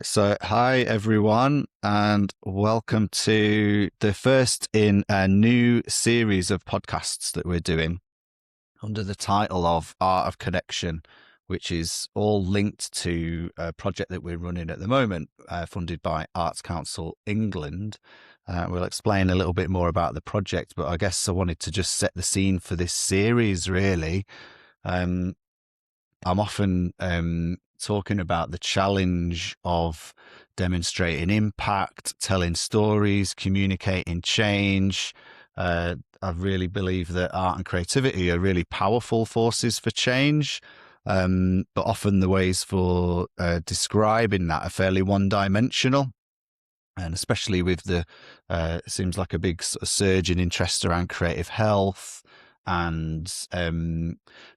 So, hi everyone, and welcome to the first in a new series of podcasts that we're doing under the title of Art of Connection, which is all linked to a project that we're running at the moment, funded by Arts Council England. We'll explain a little bit more about the project, but I guess I wanted to just set the scene for this series, really. Um, I'm often talking about the challenge of demonstrating impact, telling stories, communicating change. I really believe that art and creativity are really powerful forces for change. But often the ways for describing that are fairly one dimensional. And especially with it seems like a big sort of surge in interest around creative health and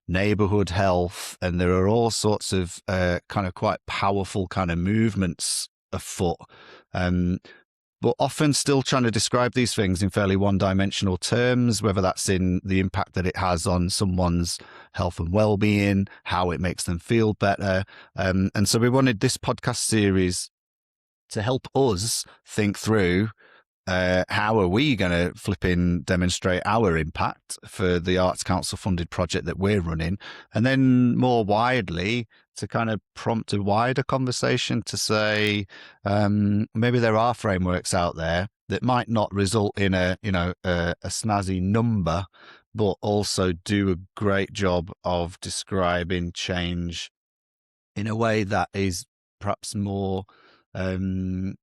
neighborhood health. And there are all sorts of kind of quite powerful kind of movements afoot. Um, but often still trying to describe these things in fairly one dimensional terms, whether that's in the impact that it has on someone's health and well-being, how it makes them feel better. And so we wanted this podcast series to help us think through how are we going to flipping demonstrate our impact for the Arts Council funded project that we're running, and then more widely to kind of prompt a wider conversation to say maybe there are frameworks out there that might not result in a snazzy number, but also do a great job of describing change in a way that is perhaps more um,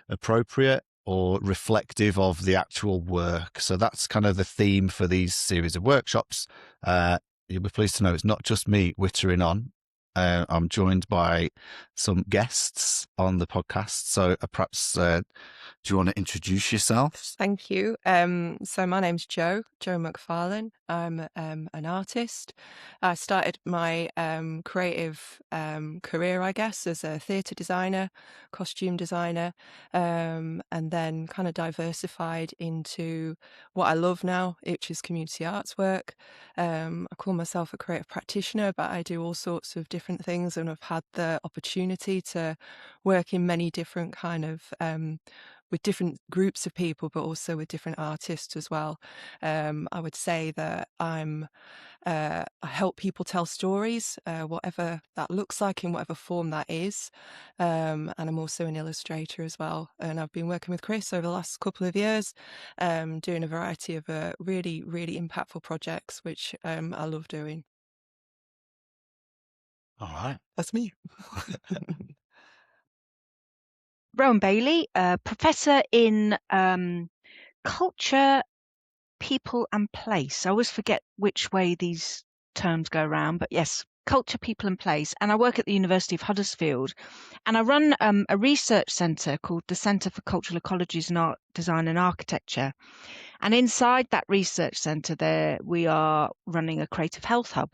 appropriate or reflective of the actual work. So that's kind of the theme for these series of workshops. You'll be pleased to know it's not just me wittering on. I'm joined by some guests on the podcast. So perhaps do you want to introduce yourself? Thank you. So my name's Jo McFarlane. I'm an artist. I started my creative career, I guess, as a theatre designer, costume designer, and then kind of diversified into what I love now, which is community arts work. I call myself a creative practitioner, but I do all sorts of different things, and I've had the opportunity to work in many different kind of with different groups of people, but also with different artists as well. I would say that I help people tell stories, whatever that looks like in whatever form that is. And I'm also an illustrator as well. And I've been working with Chris over the last couple of years, doing a variety of really, really impactful projects, which I love doing. All right. That's me. Rowan Bailey, professor in culture, people, and place. I always forget which way these terms go around, but yes, culture, people, and place. And I work at the University of Huddersfield, and I run a research centre called the Centre for Cultural Ecologies in Art, Design, and Architecture. And inside that research centre, there we are running a creative health hub.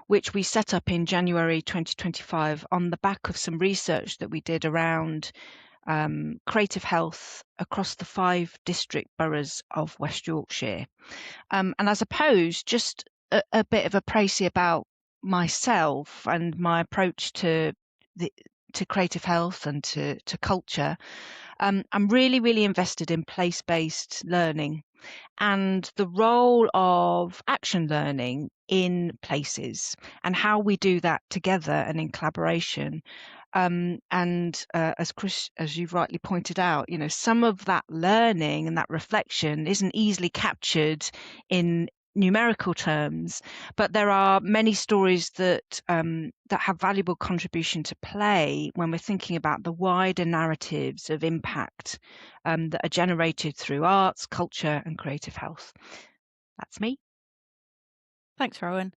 Which we set up in January 2025 on the back of some research that we did around creative health across the 5 district boroughs of West Yorkshire. And I suppose just a bit of a précis about myself and my approach to creative health and to culture. I'm really, really invested in place-based learning and the role of action learning in places and how we do that together and in collaboration. As Chris, as you've rightly pointed out, some of that learning and that reflection isn't easily captured in numerical terms, but there are many stories that have valuable contribution to play when we're thinking about the wider narratives of impact that are generated through arts, culture, and creative health. That's me. Thanks, Rowan.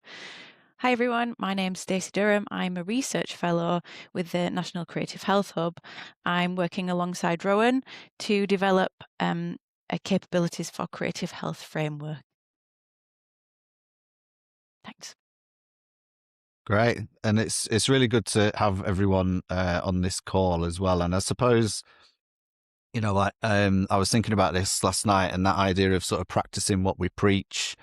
Hi everyone, my name's Stacey Durham. I'm a research fellow with the National Creative Health Hub. I'm working alongside Rowan to develop a capabilities for creative health framework. Thanks. Great, and it's really good to have everyone on this call as well. And I suppose I was thinking about this last night, and that idea of sort of practicing what we preach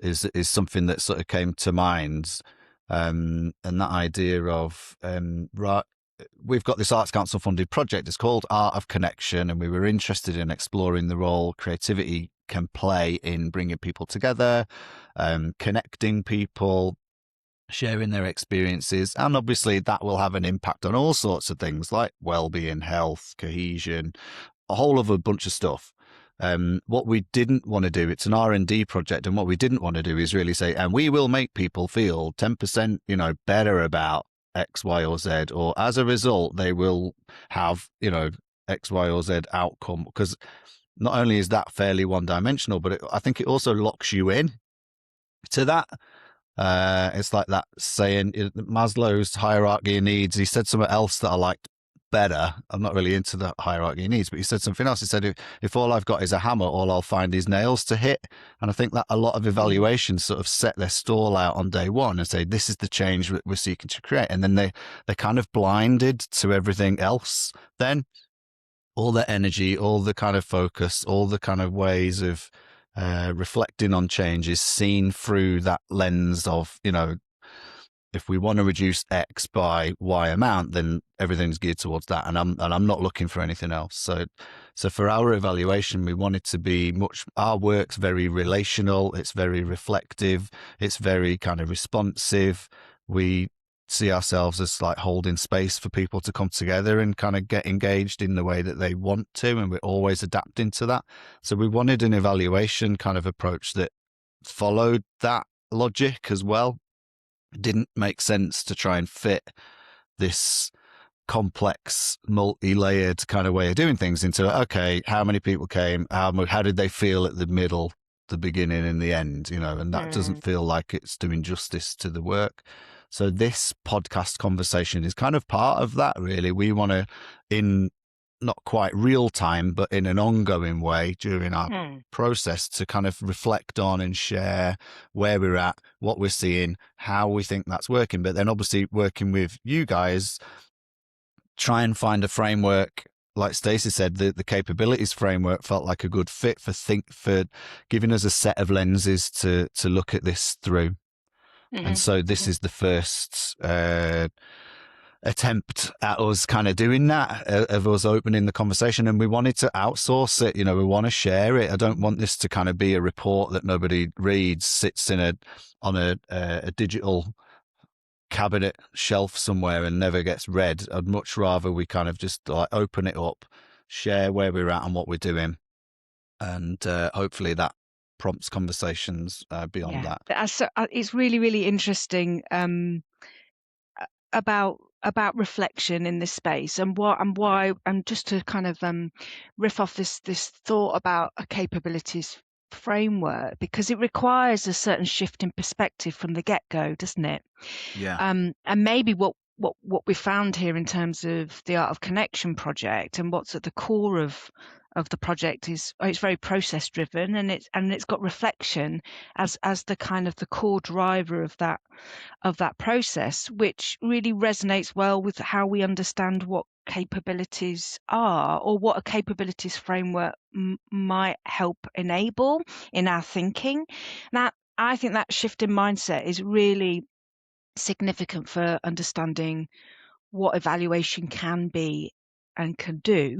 is something that sort of came to mind, and that idea of we've got this Arts Council funded project. It's called Art of Connection, and we were interested in exploring the role creativity can play in bringing people together, connecting people, sharing their experiences, and obviously that will have an impact on all sorts of things like well-being, health, cohesion, a whole other bunch of stuff. What we didn't want to do, it's an R&D project, and what we didn't want to do is really say, and we will make people feel 10%, better about X, Y, or Z, or as a result, they will have, X, Y, or Z outcome. Because not only is that fairly one-dimensional, but I think it also locks you in to that. It's like that saying, Maslow's hierarchy of needs. He said something else that I liked better. I'm not really into the hierarchy of needs, but he said something else. He said, if all I've got is a hammer, all I'll find is nails to hit. And I think that a lot of evaluations sort of set their stall out on day one and say, this is the change that we're seeking to create. And then they're kind of blinded to everything else. Then all the energy, all the kind of focus, all the kind of ways of reflecting on change is seen through that lens of, if we want to reduce X by Y amount, then everything's geared towards that. And I'm not looking for anything else. So for our evaluation, we wanted to be our work's very relational. It's very reflective. It's very kind of responsive. We see ourselves as like holding space for people to come together and kind of get engaged in the way that they want to. And we're always adapting to that. So we wanted an evaluation kind of approach that followed that logic as well. It didn't make sense to try and fit this complex, multi-layered kind of way of doing things into, okay, how many people came? How did they feel at the middle, the beginning and the end? And that doesn't feel like it's doing justice to the work. So this podcast conversation is kind of part of that, really. We want to, in not quite real time, but in an ongoing way during our process, to kind of reflect on and share where we're at, what we're seeing, how we think that's working. But then obviously working with you guys, try and find a framework. Like Stacey said, the capabilities framework felt like a good fit for giving us a set of lenses to look at this through. And so this is the first attempt at us kind of doing that, of us opening the conversation. And we wanted to outsource it. We want to share it. I don't want this to kind of be a report that nobody reads, sits on a digital cabinet shelf somewhere and never gets read. I'd much rather we kind of just like open it up, share where we're at and what we're doing, and hopefully that prompts conversations beyond that. It's really, really interesting about reflection in this space, and why, and just to kind of riff off this thought about a capabilities framework, because it requires a certain shift in perspective from the get-go, doesn't it? Yeah. And maybe what we found here in terms of the Art of Connection project, and what's at the core of the project, is it's very process driven, and it's got reflection as the kind of the core driver of that process, which really resonates well with how we understand what capabilities are, or what a capabilities framework might help enable in our thinking. Now, I think that shift in mindset is really significant for understanding what evaluation can be and can do.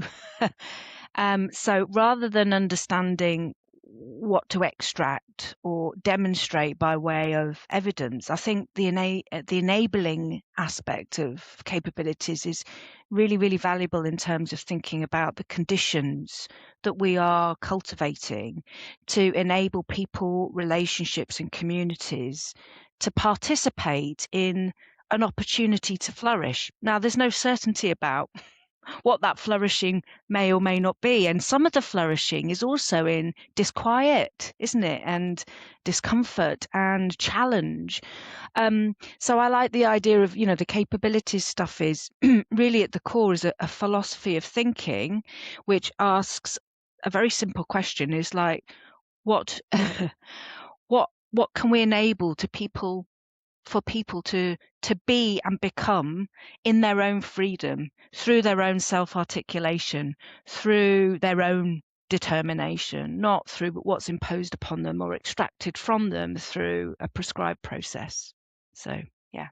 So rather than understanding what to extract or demonstrate by way of evidence, I think the enabling aspect of capabilities is really, really valuable in terms of thinking about the conditions that we are cultivating to enable people, relationships, and communities to participate in an opportunity to flourish. Now, there's no certainty about what that flourishing may or may not be. And some of the flourishing is also in disquiet, isn't it? And discomfort and challenge. So I like the idea of, the capabilities stuff is really at the core is a philosophy of thinking, which asks a very simple question, is like, what can we enable for people to be and become in their own freedom, through their own self-articulation, through their own determination, not through what's imposed upon them or extracted from them through a prescribed process. So, yeah.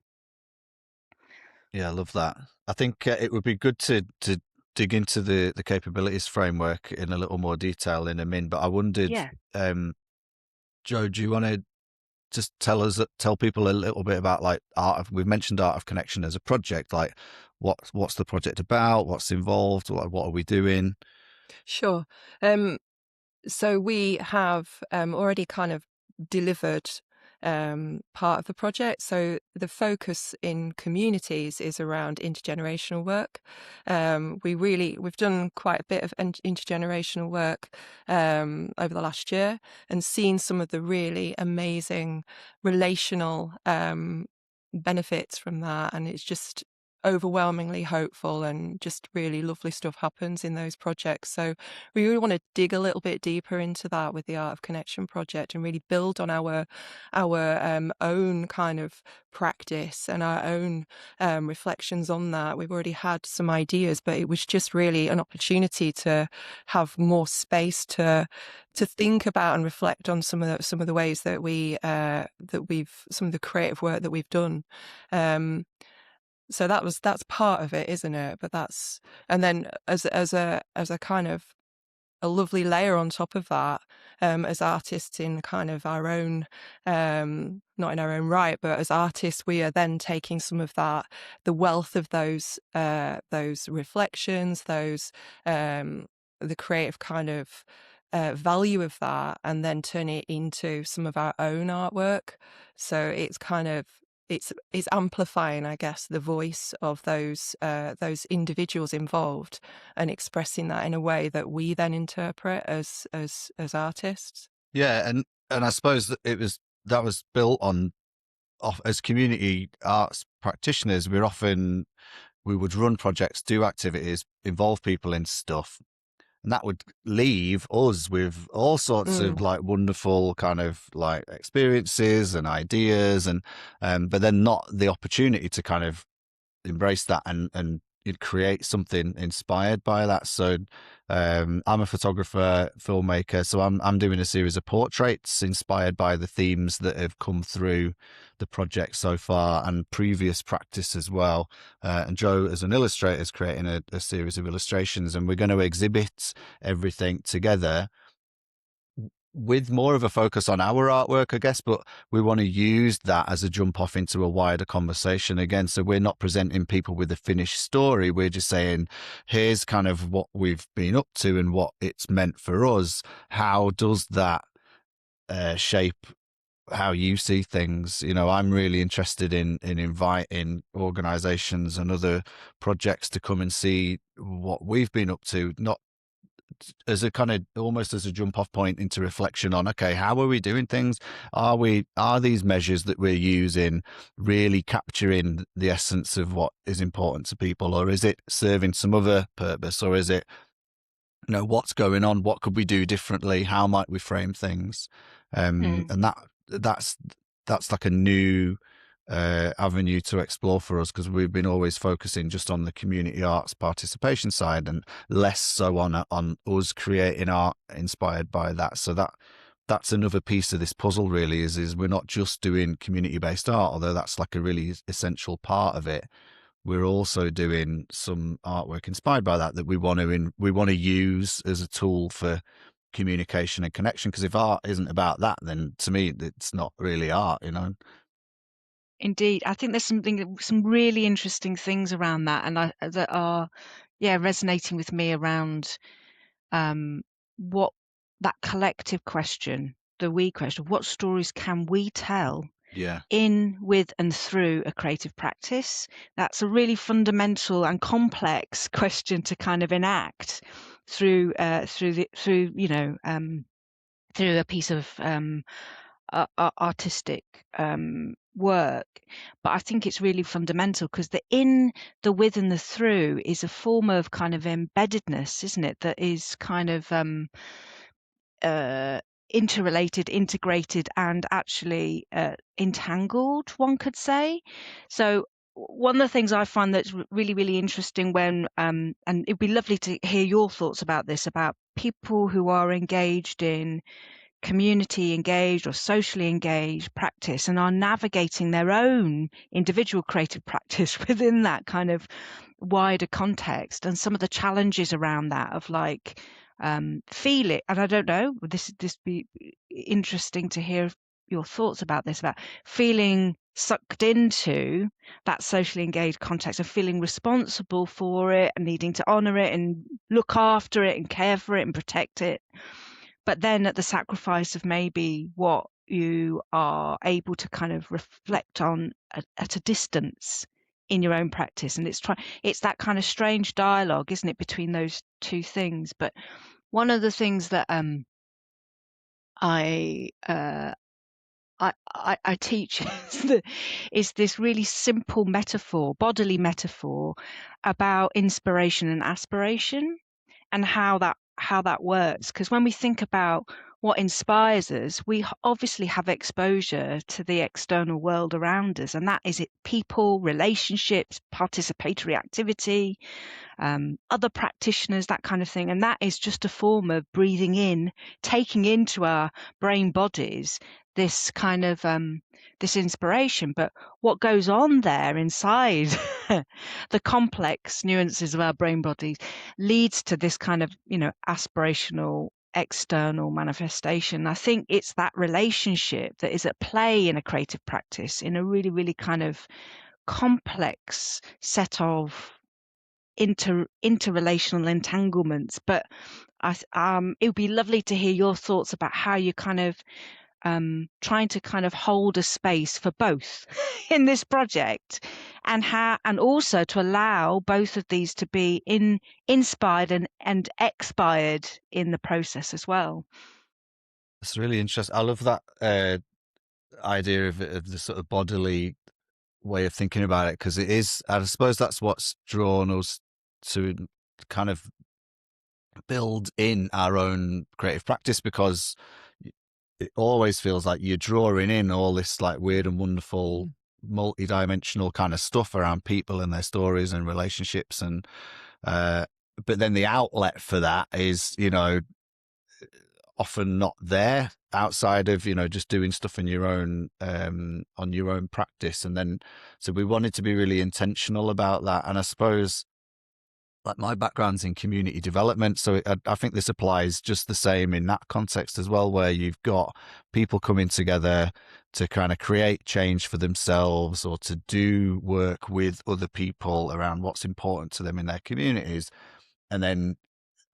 Yeah, I love that. I think it would be good to dig into the capabilities framework in a little more detail in a minute. But I wondered, Yeah. Joe, do you want to just tell people a little bit about like we've mentioned Art of Connection as a project, like what's the project about, what's involved, what are we doing? Sure. So we have already kind of delivered part of the project. So the focus in communities is around intergenerational work. We've done quite a bit of intergenerational work over the last year and seen some of the really amazing relational benefits from that. And it's just overwhelmingly hopeful, and just really lovely stuff happens in those projects. So we really want to dig a little bit deeper into that with the Art of Connection project and really build on our own kind of practice and our own reflections on that. We've already had some ideas, but it was just really an opportunity to have more space to think about and reflect on some of the ways that some of the creative work that we've done. So that's part of it, isn't it? But and then as a kind of a lovely layer on top of that, as artists in kind of our own, not in our own right, but as artists, we are then taking some of that, the wealth of those reflections, the creative kind of value of that, and then turning it into some of our own artwork. So it's kind of it's amplifying, I guess, the voice of those individuals involved and expressing that in a way that we then interpret as artists. Yeah, and I suppose that was built on as community arts practitioners. We would run projects, do activities, involve people in stuff, and that would leave us with all sorts of like wonderful kind of like experiences and ideas, and but then not the opportunity to kind of embrace that and you'd create something inspired by that. So I'm a photographer, filmmaker, so I'm doing a series of portraits inspired by the themes that have come through the project so far and previous practice as well. And Joe, as an illustrator, is creating a series of illustrations, and we're going to exhibit everything together with more of a focus on our artwork, I guess, but we want to use that as a jump off into a wider conversation again. So we're not presenting people with a finished story. We're just saying, here's kind of what we've been up to and what it's meant for us. How does that shape how you see things? You know, I'm really interested in inviting organizations and other projects to come and see what we've been up to, not as a kind of almost as a jump off point into reflection on, okay, how are we doing things? Are these measures that we're using really capturing the essence of what is important to people, or is it serving some other purpose, or is it, you know, what's going on? What could we do differently? How might we frame things? And that's like a new avenue to explore for us, because we've been always focusing just on the community arts participation side and less so on us creating art inspired by that. So that's another piece of this puzzle really, is we're not just doing community based art, although that's like a really essential part of it. We're also doing some artwork inspired by that we want to use as a tool for communication and connection, because if art isn't about that, then to me it's not really art, you know. Indeed, I think there's some really interesting things around that, and that are, resonating with me around what that collective question, the we question, what stories can we tell Yeah. in, with, and through a creative practice? That's a really fundamental and complex question to kind of enact through through a piece of artistic work. But I think it's really fundamental, because the in, the with, and the through is a form of kind of embeddedness, isn't it? That is kind of interrelated, integrated, and actually entangled, one could say. So one of the things I find that's really, really interesting when, and it'd be lovely to hear your thoughts about this, about people who are engaged in community engaged or socially engaged practice and are navigating their own individual creative practice within that kind of wider context, and some of the challenges around that of like feel it. And I don't know, this be interesting to hear your thoughts about this, about feeling sucked into that socially engaged context of feeling responsible for it and needing to honor it and look after it and care for it and protect it, but then at the sacrifice of maybe what you are able to kind of reflect on at a distance in your own practice. And it's that kind of strange dialogue, isn't it, between those two things. But one of the things that I teach is this really simple metaphor, bodily metaphor, about inspiration and aspiration, and how that works. Because when we think about what inspires us, we obviously have exposure to the external world around us, and that is it: people, relationships, participatory activity, other practitioners, that kind of thing. And that is just a form of breathing in, taking into our brain bodies this kind of this inspiration. But what goes on there inside the complex nuances of our brain bodies leads to this kind of, aspirational external manifestation. I think it's that relationship that is at play in a creative practice, in a really, really kind of complex set of interrelational entanglements. But it would be lovely to hear your thoughts about how you kind of trying to kind of hold a space for both in this project, and also to allow both of these to be inspired and expired in the process as well. It's really interesting. I love that idea of the sort of bodily way of thinking about it, because it is, I suppose that's what's drawn us to kind of build in our own creative practice, because it always feels like you're drawing in all this like weird and wonderful multi-dimensional kind of stuff around people and their stories and relationships, and but then the outlet for that is, often not there outside of, just doing stuff in your own on your own practice. And then so we wanted to be really intentional about that. And I suppose, like, my background's in community development, so I think this applies just the same in that context as well, where you've got people coming together to kind of create change for themselves or to do work with other people around what's important to them in their communities. And then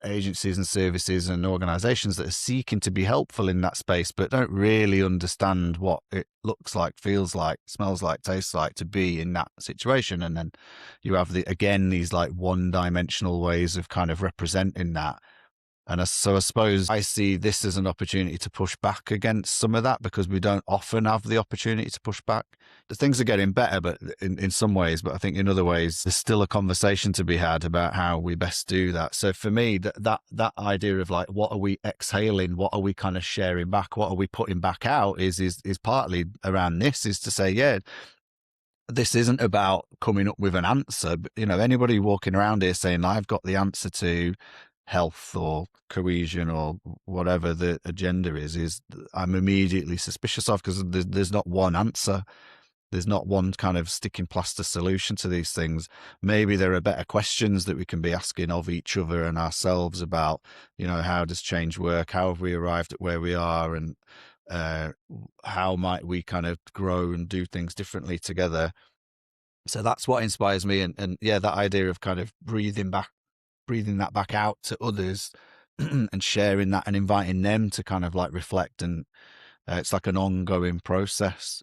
agencies and services and organizations that are seeking to be helpful in that space, but don't really understand what it looks like, feels like, smells like, tastes like to be in that situation. And then you have these like one-dimensional ways of kind of representing that. And so I suppose I see this as an opportunity to push back against some of that, because we don't often have the opportunity to push back. The things are getting better, but in some ways, but I think in other ways, there's still a conversation to be had about how we best do that. So for me, that idea of like, what are we exhaling? What are we kind of sharing back? What are we putting back out is partly around this, is to say, yeah, this isn't about coming up with an answer. But, anybody walking around here saying, I've got the answer to health or cohesion or whatever the agenda is I'm immediately suspicious of, because there's not one answer. There's not one kind of sticking plaster solution to these things. Maybe there are better questions that we can be asking of each other and ourselves about, how does change work? How have we arrived at where we are? And how might we kind of grow and do things differently together? So that's what inspires me. And yeah, that idea of kind of breathing that back out to others and sharing that and inviting them to kind of like reflect. And it's like an ongoing process.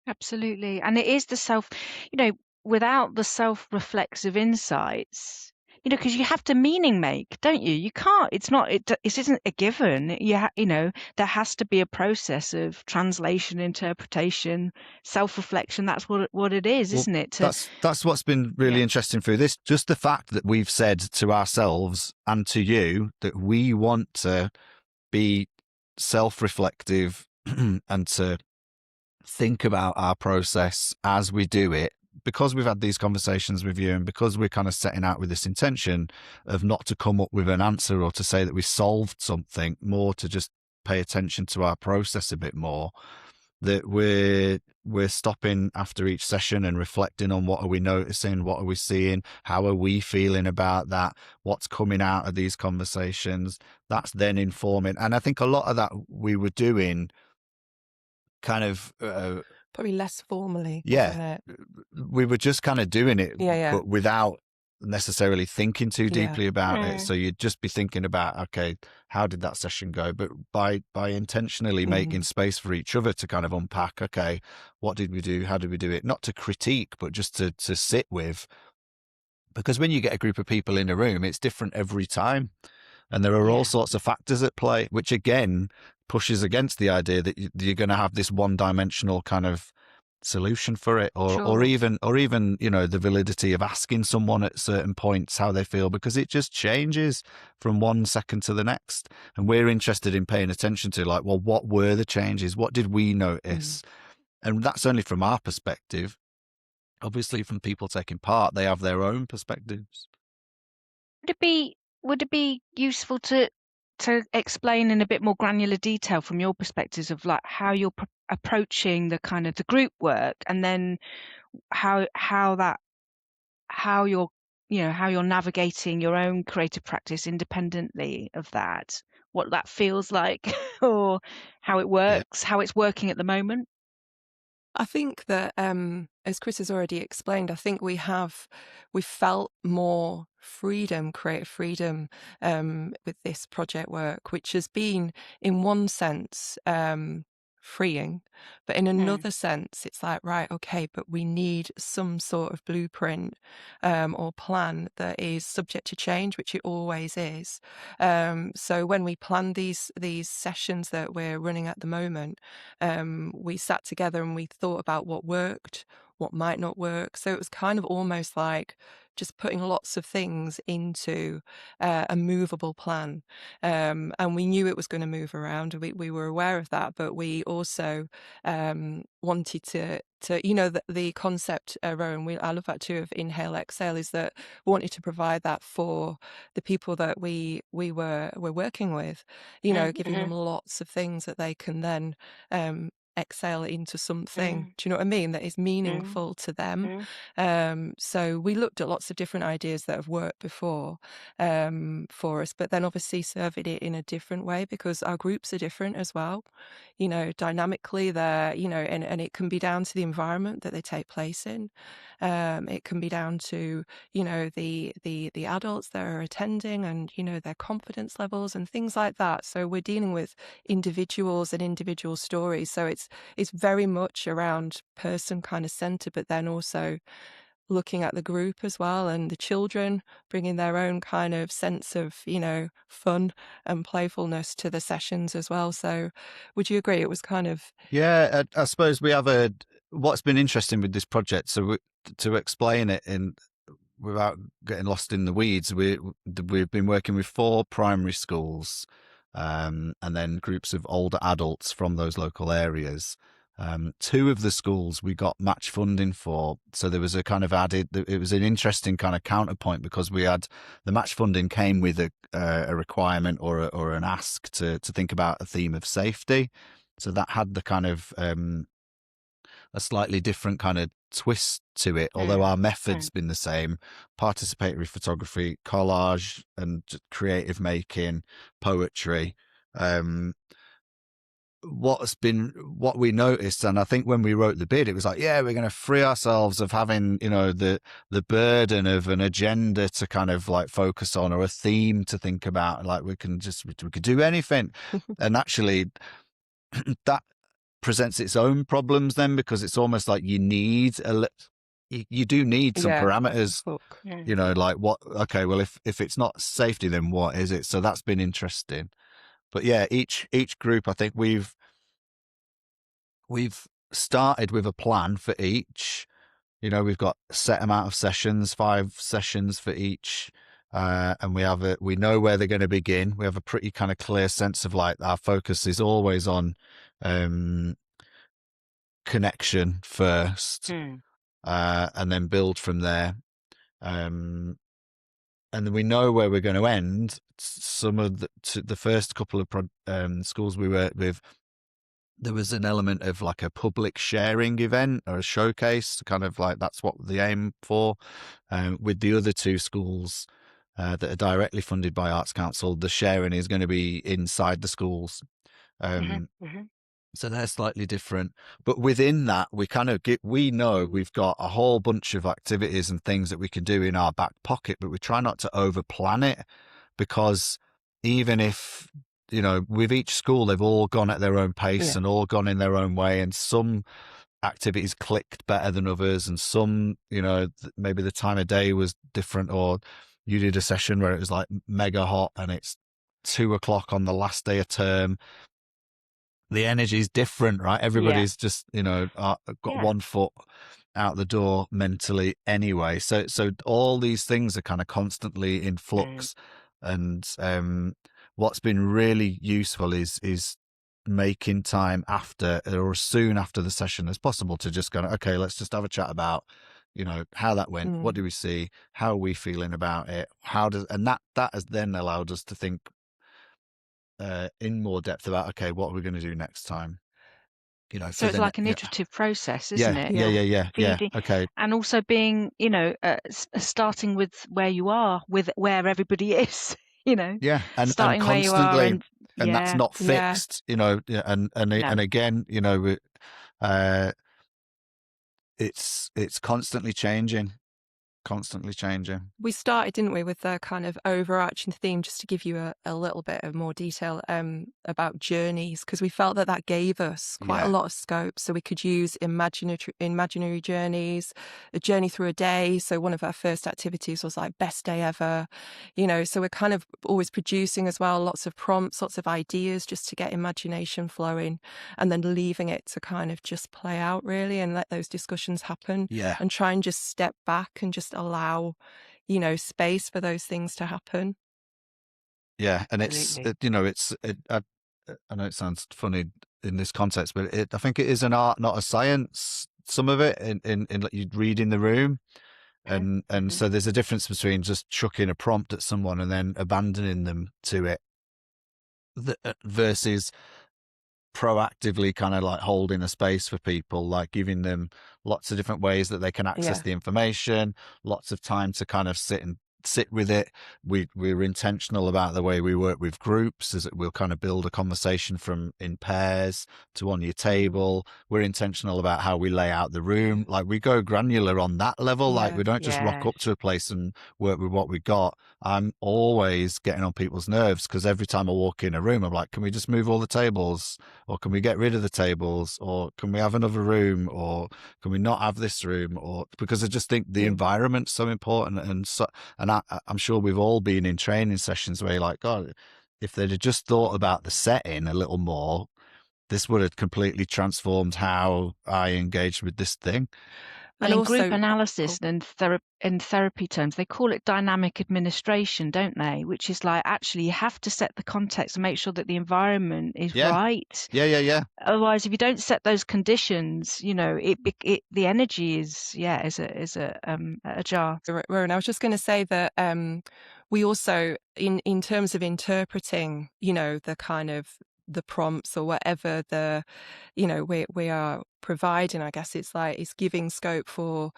Absolutely. And it is the without the self-reflexive insights, because you have to meaning make, don't you? You can't, it isn't a given. There has to be a process of translation, interpretation, self-reflection. That's what it is, isn't it? That's what's been really interesting through this. Just the fact that we've said to ourselves and to you that we want to be self-reflective and to think about our process as we do it, because we've had these conversations with you, and because we're kind of setting out with this intention of not to come up with an answer or to say that we solved something, more to just pay attention to our process a bit more, that we're stopping after each session and reflecting on what are we noticing, what are we seeing, how are we feeling about that, what's coming out of these conversations. That's then informing. And I think a lot of that we were doing kind of probably less formally, yeah, wasn't it? we were just kind of doing it, Yeah. but without necessarily thinking too Yeah. deeply about it. So you'd just be thinking about, okay, how did that session go? But by intentionally making space for each other to kind of unpack, okay, what did we do? How did we do it? Not to critique, but just to sit with. Because when you get a group of people in a room, it's different every time. And there are all sorts of factors at play, which again pushes against the idea that you're going to have this one-dimensional kind of solution for it, or even the validity of asking someone at certain points how they feel, because it just changes from one second to the next. And we're interested in paying attention to, like, well, what were the changes? What did we notice? And that's only from our perspective. Obviously, from people taking part, they have their own perspectives. Would it be useful to explain in a bit more granular detail from your perspectives of like how you're approaching the kind of the group work, and then how you're navigating your own creative practice independently of that, what that feels like, or how it works, how it's working at the moment? I think that, as Chris has already explained, I think we felt more freedom, creative freedom, with this project work, which has been, in one sense, freeing, but in another sense, it's like, right, okay, but we need some sort of blueprint or plan that is subject to change, which it always is. So when we planned these sessions that we're running at the moment, we sat together and we thought about what worked, what might not work. So it was kind of almost like just putting lots of things into a movable plan. And we knew it was going to move around. We were aware of that, but we also wanted to the concept, Rowan, I love that too, of inhale, exhale, is that we wanted to provide that for the people that we were working with, giving them lots of things that they can then exhale into something, do you know what I mean, that is meaningful to them. So we looked at lots of different ideas that have worked before for us, but then obviously serving it in a different way, because our groups are different as well, dynamically. They're, and it can be down to the environment that they take place in. It can be down to, the adults that are attending, and, their confidence levels and things like that. So we're dealing with individuals and individual stories. So it's very much around person kind of centered, but then also looking at the group as well, and the children bringing their own kind of sense of, fun and playfulness to the sessions as well. So would you agree it was kind of... Yeah, I suppose we have what's been interesting with this project, so to explain it without getting lost in the weeds, we've been working with 4 primary schools, and then groups of older adults from those local areas. 2 of the schools we got match funding for, so there was a kind of it was an interesting kind of counterpoint, because we had the match funding came with a requirement or an ask to think about a theme of safety. So that had the kind of a slightly different kind of twist to it, although our method's been the same: participatory photography, collage, and creative making, poetry. What we noticed, and I think when we wrote the bid, it was like, yeah, we're going to free ourselves of having, the burden of an agenda to kind of like focus on, or a theme to think about. Like we could do anything. And actually that presents its own problems then, because it's almost like you need you do need some parameters, like what, okay, well, if it's not safety, then what is it? So that's been interesting. But yeah, each group, I think we've started with a plan for each. We've got a set amount of sessions, 5 sessions for each, and we know where they're going to begin. We have a pretty kind of clear sense of, like, our focus is always on connection first, and then build from there. and we know where we're going to end. Some of the first couple of schools we worked with, there was an element of like a public sharing event or a showcase, kind of like that's what the aim for. With the other two schools that are directly funded by Arts Council, the sharing is going to be inside the schools. So they're slightly different, but within that, we know we've got a whole bunch of activities and things that we can do in our back pocket, but we try not to over plan it, because even if, with each school, they've all gone at their own pace and all gone in their own way, and some activities clicked better than others, and some, maybe the time of day was different, or you did a session where it was like mega hot and it's 2:00 on the last day of term. The energy is different, right? Everybody's just, got one foot out the door mentally anyway. So all these things are kind of constantly in flux. And what's been really useful is making time after, or as soon after the session as possible, to just go, okay, let's just have a chat about, how that went. What do we see? How are we feeling about it? And that has then allowed us to think in more depth about, okay, what are we going to do next time? So it's like an iterative process, isn't it? Yeah. Okay. And also being, starting with where you are, with where everybody is, Yeah, and starting constantly, where you are, and that's not fixed, and again, it's constantly changing. We started, didn't we, with the kind of overarching theme, just to give you a little bit of more detail about journeys, because we felt that gave us quite a lot of scope. So we could use imaginary journeys, a journey through a day. So one of our first activities was like best day ever, so we're kind of always producing as well, lots of prompts, lots of ideas, just to get imagination flowing, and then leaving it to kind of just play out, really, and let those discussions happen, and try and just step back and just allow, space for those things to happen. Yeah, and I know it sounds funny in this context, but I think it is an art, not a science. Some of it in like you read in the room, and so there's a difference between just chucking a prompt at someone and then abandoning them to it, versus proactively kind of like holding a space for people, like giving them lots of different ways that they can access the information, lots of time to kind of sit with it. We're intentional about the way we work with groups, is that we'll kind of build a conversation from in pairs to on your table. We're intentional about how we lay out the room. Like, we go granular on that level. Like, we don't just rock up to a place and work with what we got. I'm always getting on people's nerves, because every time I walk in a room, I'm like, can we just move all the tables, or can we get rid of the tables, or can we have another room, or can we not have this room? Or because I just think the environment's so important. And I'm sure we've all been in training sessions where you're like, God, if they'd have just thought about the setting a little more, this would have completely transformed how I engaged with this thing. And in group analysis and in therapy terms, they call it dynamic administration, don't they? Which is like, actually, you have to set the context and make sure that the environment is right. Yeah. Otherwise, if you don't set those conditions, the energy is a jar. Rowan, I was just going to say that we also, in terms of interpreting, the kind of the prompts or whatever we are providing, I guess it's giving scope for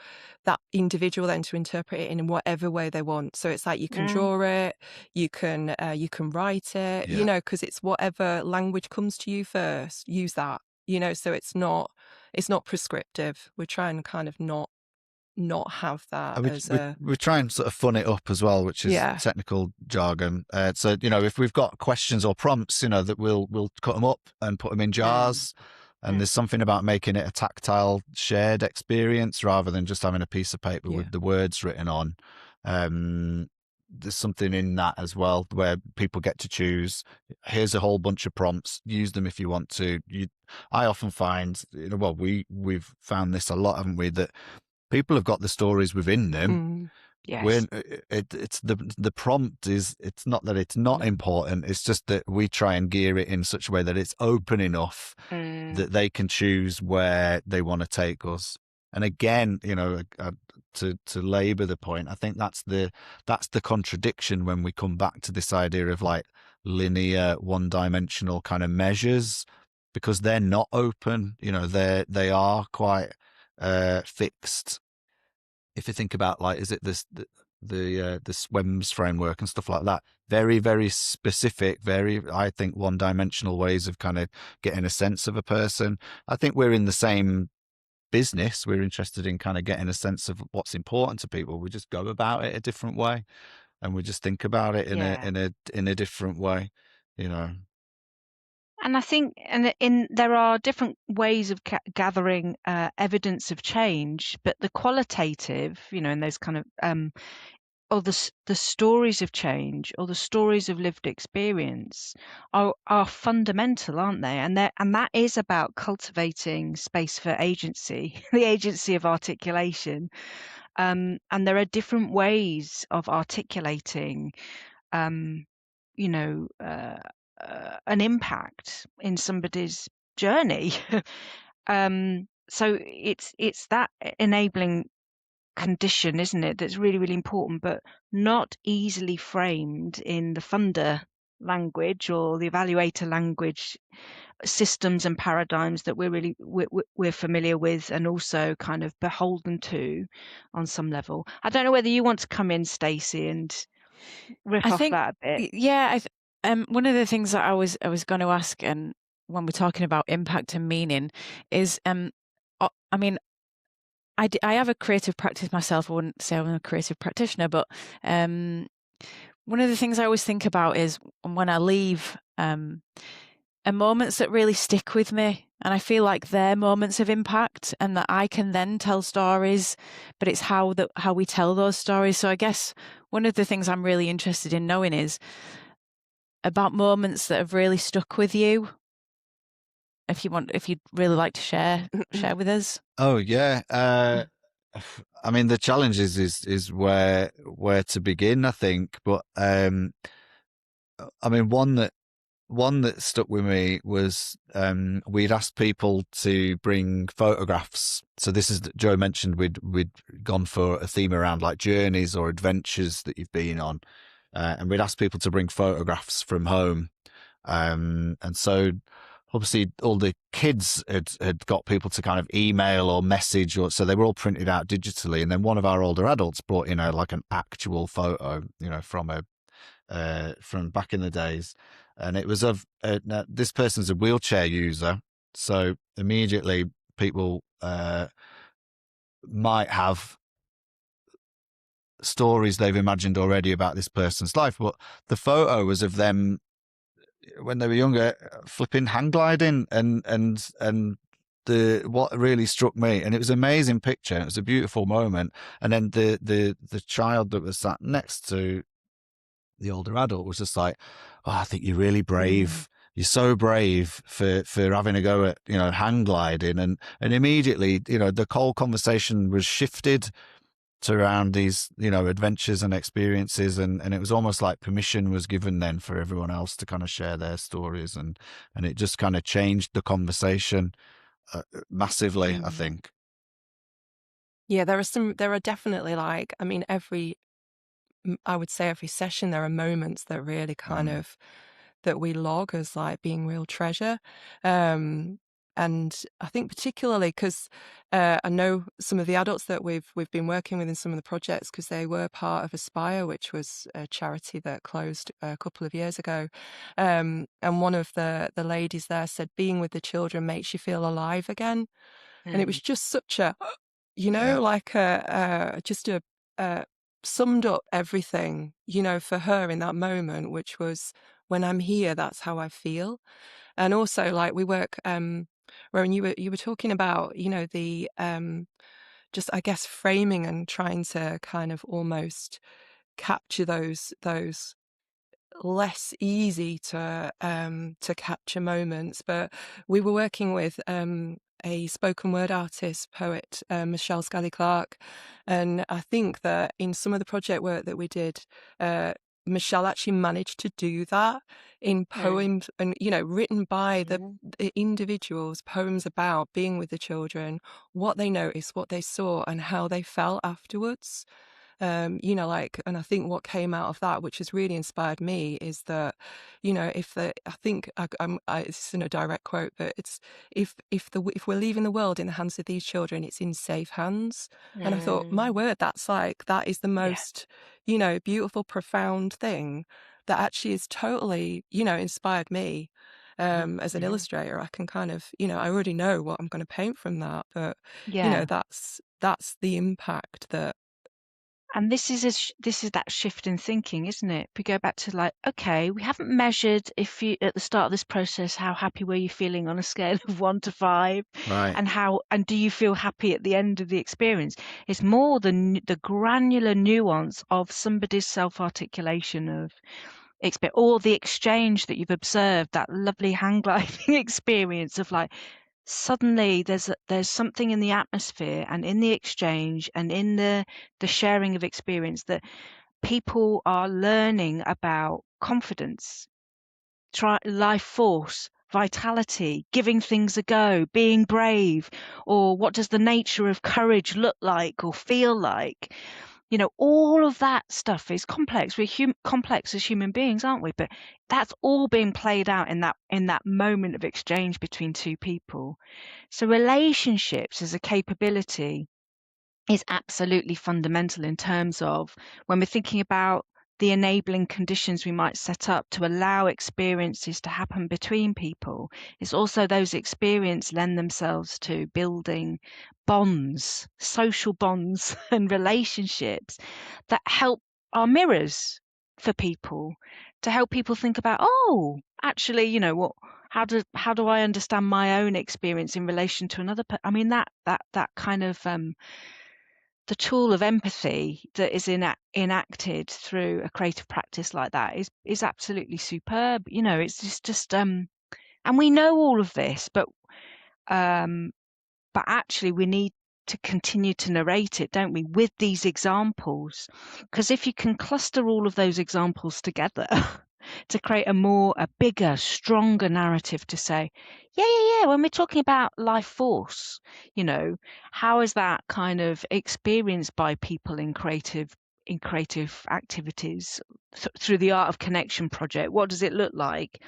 that individual then to interpret it in whatever way they want. So it's like, you can draw it, you can write it, because it's whatever language comes to you first, use that, so it's not prescriptive. We're trying to kind of not have that. We try and sort of fun it up as well, which is technical jargon. So if we've got questions or prompts, that we'll cut them up and put them in jars. And there's something about making it a tactile, shared experience rather than just having a piece of paper with the words written on. There's something in that as well, where people get to choose. Here's a whole bunch of prompts. Use them if you want to. I often find, we've found this a lot, haven't we? That people have got the stories within them. Yes. It's the prompt is, it's not that it's not important. It's just that we try and gear it in such a way that it's open enough that they can choose where they want to take us. And again, to labour the point, I think that's the contradiction when we come back to this idea of like linear, one-dimensional kind of measures, because they're not open. They are quite fixed. If you think about, like, is it the SWEMS framework and stuff like that, very, very specific, very, I think, one-dimensional ways of kind of getting a sense of a person. I think we're in the same business. We're interested in kind of getting a sense of what's important to people. We just go about it a different way, and we just think about it in a different way, And I think, there are different ways of gathering evidence of change, but the qualitative, in those kind of or the stories of change, or the stories of lived experience, are fundamental, aren't they? And that is about cultivating space for agency, the agency of articulation. And there are different ways of articulating, you know, an impact in somebody's journey. So it's that enabling condition, isn't it, that's really, really important, but not easily framed in the funder language or the evaluator language systems and paradigms that we're familiar with, and also kind of beholden to on some level. I don't know whether you want to come in, Stacey, and riff off that a bit. Yeah, one of the things that I was going to ask, and when we're talking about impact and meaning, is I mean, I have a creative practice myself. I wouldn't say I'm a creative practitioner, but one of the things I always think about is when I leave, are moments that really stick with me, and I feel like they're moments of impact, and that I can then tell stories, but it's how we tell those stories. So I guess one of the things I'm really interested in knowing is about moments that have really stuck with you. If you'd really like to share with us. Oh yeah. I mean, the challenge is where to begin, I think. But I mean, one that stuck with me was we'd asked people to bring photographs. So this is, Joe mentioned, we'd gone for a theme around like journeys or adventures that you've been on, and we'd asked people to bring photographs from home. And so obviously all the kids had got people to kind of email or message, or so they were all printed out digitally. And then one of our older adults brought in like an actual photo, from back in the days. And it was of this person's a wheelchair user. So immediately people might have stories they've imagined already about this person's life. But the photo was of them when they were younger, flipping hang gliding, and what really struck me, and it was an amazing picture, it was a beautiful moment, and then the child that was sat next to the older adult was just like, oh, I think you're really brave. You're so brave for having a go at hang gliding, and immediately the whole conversation was shifted to around these adventures and experiences, and it was almost like permission was given then for everyone else to kind of share their stories, and it just kind of changed the conversation massively, I think. Yeah, there are definitely, like, I mean, I would say every session there are moments that really kind of that we log as like being real treasure. And I think particularly because I know some of the adults that we've been working with in some of the projects, because they were part of Aspire, which was a charity that closed a couple of years ago. And one of the ladies there said being with the children makes you feel alive again. And it was just such a, like just a summed up everything, for her in that moment, which was, when I'm here, that's how I feel. And also, like, we work, Rowan, you were talking about, the just, I guess, framing and trying to kind of almost capture those less easy to capture moments. But we were working with a spoken word artist, poet, Michelle Scally Clark, and I think that in some of the project work that we did, Michelle actually managed to do that in poems and, written by the individuals, poems about being with the children, what they noticed, what they saw, and how they felt afterwards. And I think what came out of that, which has really inspired me, is that, I think it's in a direct quote, but it's if we're leaving the world in the hands of these children, it's in safe hands. And I thought, my word, that is the most, beautiful, profound thing that actually is totally, inspired me. As an illustrator, I can kind of, I already know what I'm going to paint from that, but Yeah. that's the impact that. And this is that shift in thinking, isn't it? We go back to like, okay, we haven't measured if you at the start of this process, how happy were you feeling on a scale of 1 to 5, Right. and do you feel happy at the end of the experience? It's more the granular nuance of somebody's self-articulation of or the exchange that you've observed, that lovely hang gliding experience of like, suddenly there's something in the atmosphere and in the exchange and in the sharing of experience that people are learning about confidence, life force, vitality, giving things a go, being brave, or what does the nature of courage look like or feel like. All of that stuff is complex. We're complex as human beings, aren't we? But that's all being played out in that moment of exchange between two people. So relationships as a capability is absolutely fundamental in terms of when we're thinking about the enabling conditions we might set up to allow experiences to happen between people. It's also those experiences lend themselves to building bonds, social bonds and relationships that help are mirrors for people, to help people think about, oh, actually, what, how do I understand my own experience in relation to another I mean, that kind of the tool of empathy that is enacted through a creative practice like that is absolutely superb. It's just and we know all of this, but actually we need to continue to narrate it, don't we, with these examples? Because if you can cluster all of those examples together to create a bigger, stronger narrative to say, yeah, when we're talking about life force, how is that kind of experienced by people in creative activities through the Art of Connection project? What does it look like?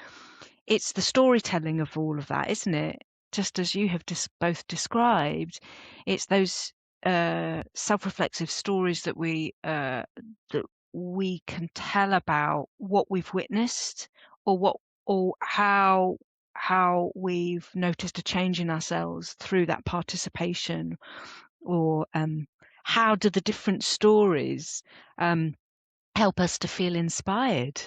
It's the storytelling of all of that, isn't it? Just as you have both described, it's those self-reflexive stories that we can tell about what we've witnessed, or how we've noticed a change in ourselves through that participation, or how do the different stories help us to feel inspired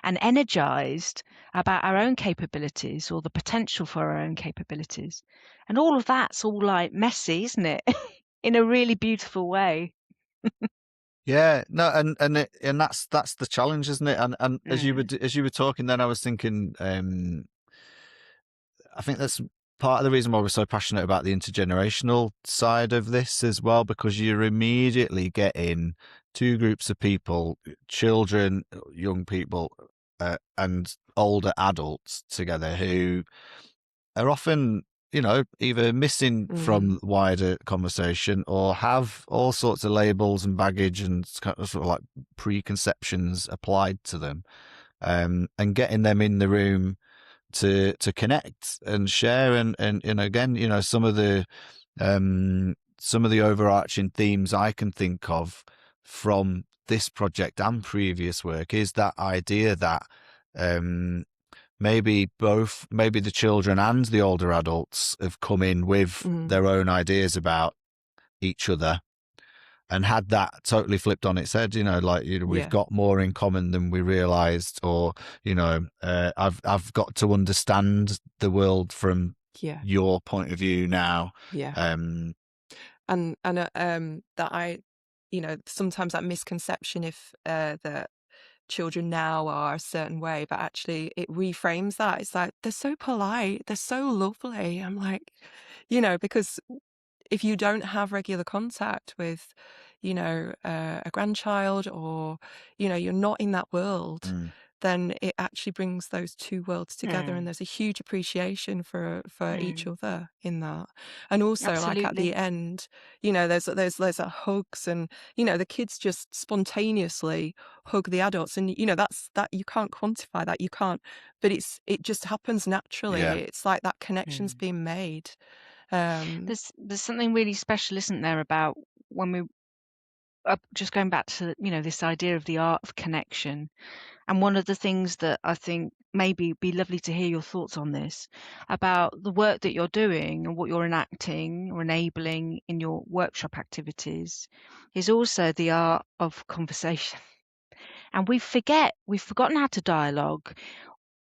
and energized about our own capabilities or the potential for our own capabilities. And all of that's all like messy, isn't it? In a really beautiful way. Yeah, no, and that's the challenge, isn't it? And as you were talking, then I was thinking, I think that's part of the reason why we're so passionate about the intergenerational side of this as well, because you're immediately getting two groups of people, children, young people, and older adults together who are often, either missing from wider conversation or have all sorts of labels and baggage and sort of like preconceptions applied to them, and getting them in the room to connect and share and again, some of the overarching themes I can think of from this project and previous work is that idea that maybe the children and the older adults have come in with their own ideas about each other and had that totally flipped on its head, we've got more in common than we realized, or I've got to understand the world from your point of view now. And that I, sometimes that misconception if that children now are a certain way, but actually it reframes that. It's like, they're so polite, they're so lovely. I'm like, because if you don't have regular contact with, a grandchild, or you're not in that world, then it actually brings those two worlds together, and there's a huge appreciation for each other in that. And also, like at the Absolutely. end, there's hugs, and the kids just spontaneously hug the adults, and that you can't quantify that, you can't, but it just happens naturally. Yeah. It's like that connection's being made. There's something really special, isn't there, about when we just going back to this idea of the art of connection. And one of the things that I think maybe be lovely to hear your thoughts on this, about the work that you're doing and what you're enacting or enabling in your workshop activities, is also the art of conversation. And we've forgotten how to dialogue,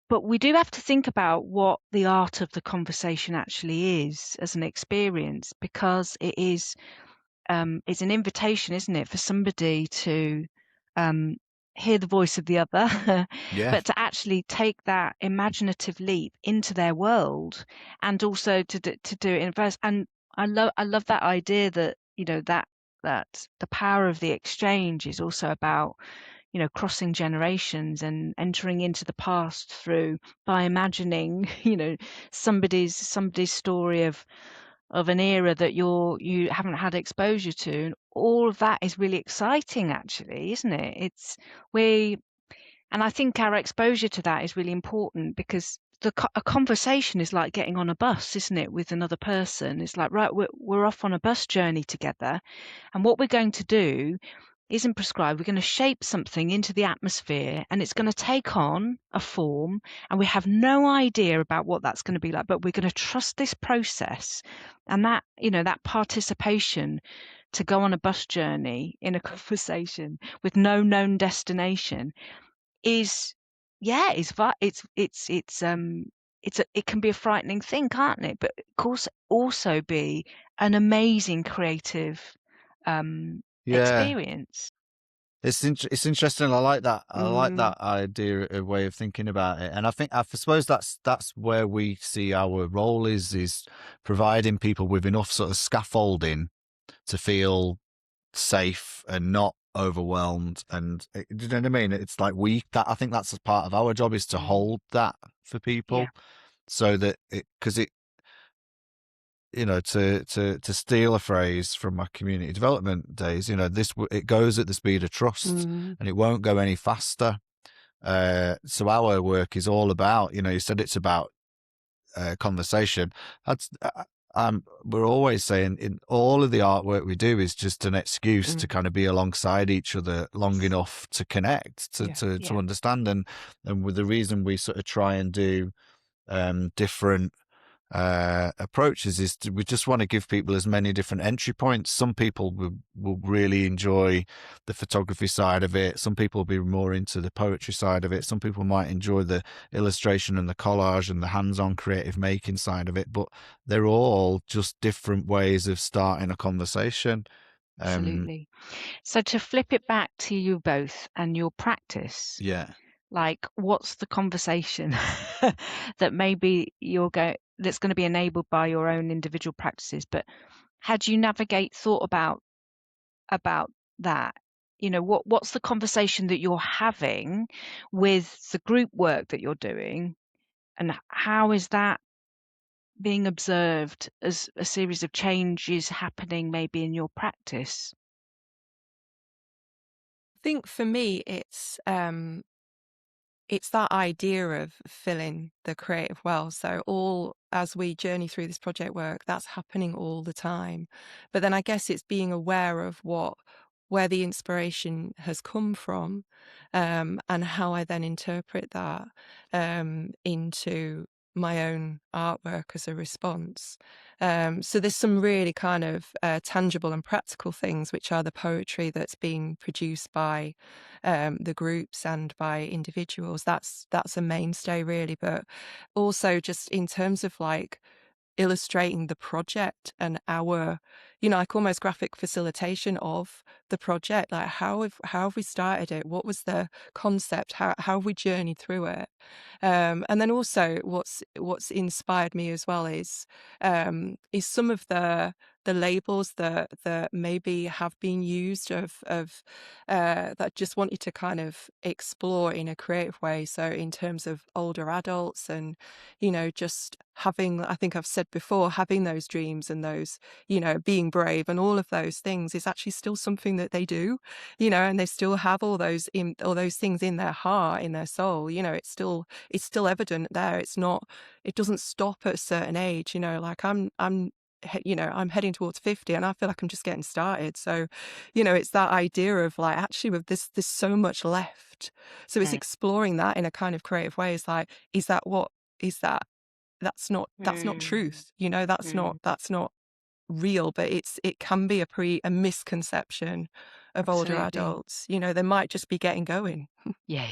but we do have to think about what the art of the conversation actually is as an experience, because it is it's an invitation, isn't it, for somebody to um, hear the voice of the other, Yeah. but to actually take that imaginative leap into their world, and also to do it in verse. And I love that idea that that the power of the exchange is also about crossing generations and entering into the past through by imagining somebody's story of an era that you haven't had exposure to. And all of that is really exciting, actually, isn't it? And I think our exposure to that is really important, because a conversation is like getting on a bus, isn't it, with another person. It's like, right, we're off on a bus journey together, and what we're going to do isn't prescribed. We're going to shape something into the atmosphere, and it's going to take on a form, and we have no idea about what that's going to be like, but we're going to trust this process. And that that participation to go on a bus journey in a conversation with no known destination is it can be a frightening thing, can't it? But of course also be an amazing creative Yeah. experience. It's interesting. I like that. I like Mm. that idea, a way of thinking about it. And I suppose that's where we see our role is providing people with enough sort of scaffolding to feel safe and not overwhelmed. And do you know what I mean? It's like I think that's a part of our job, is to hold that for people, so that because to steal a phrase from my community development days, it goes at the speed of trust, and it won't go any faster. So our work is all about, you said it's about conversation. That's we're always saying, in all of the artwork we do is just an excuse to kind of be alongside each other long enough to connect, to understand, and with the reason we sort of try and do different approaches is we just want to give people as many different entry points. Some people will really enjoy the photography side of it. Some people will be more into the poetry side of it. Some people might enjoy the illustration and the collage and the hands-on creative making side of it. But they're all just different ways of starting a conversation. Absolutely. So to flip it back to you both and your practice, Yeah. like, what's the conversation that maybe that's going to be enabled by your own individual practices? But how do you thought about that? What's the conversation that you're having with the group work that you're doing, and how is that being observed as a series of changes happening maybe in your practice? I think for me, it's that idea of filling the creative well. So as we journey through this project work, that's happening all the time. But then I guess it's being aware of where the inspiration has come from, and how I then interpret that into my own artwork as a response. So there's some really kind of tangible and practical things, which are the poetry that's being produced by the groups and by individuals. That's a mainstay, really. But also just in terms of like illustrating the project and our like almost graphic facilitation of the project. Like how have we started it? What was the concept? How have we journeyed through it? And then also what's inspired me as well is some of the labels that maybe have been used of that I just want you to kind of explore in a creative way. So in terms of older adults and, just having, I think I've said before, having those dreams and those, being brave and all of those things is actually still something that they do, and they still have all those things in their heart, in their soul. It's still evident there. It doesn't stop at a certain age. Like I'm heading towards 50 and I feel like I'm just getting started. So, it's that idea of like, actually with this, there's so much left. So it's exploring that in a kind of creative way. It's like, that's not truth. That's not real, but it can be a misconception of older Absolutely. adults. They might just be getting going. Yeah,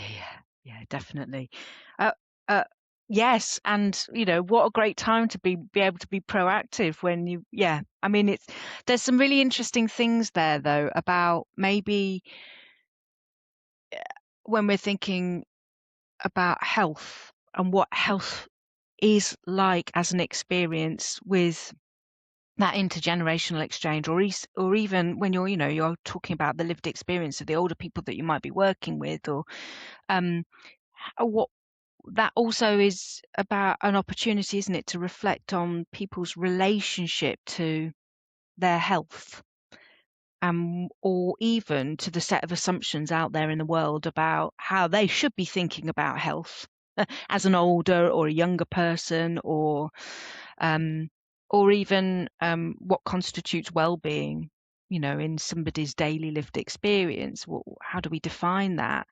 definitely. Yes, and what a great time to be able to be proactive when I mean, there's some really interesting things there though about maybe when we're thinking about health and what health is like as an experience with that intergenerational exchange, or even when you're talking about the lived experience of the older people that you might be working with, or what that also is about an opportunity, isn't it, to reflect on people's relationship to their health, or even to the set of assumptions out there in the world about how they should be thinking about health as an older or a younger person, or even what constitutes well-being, in somebody's daily lived experience. How do we define that?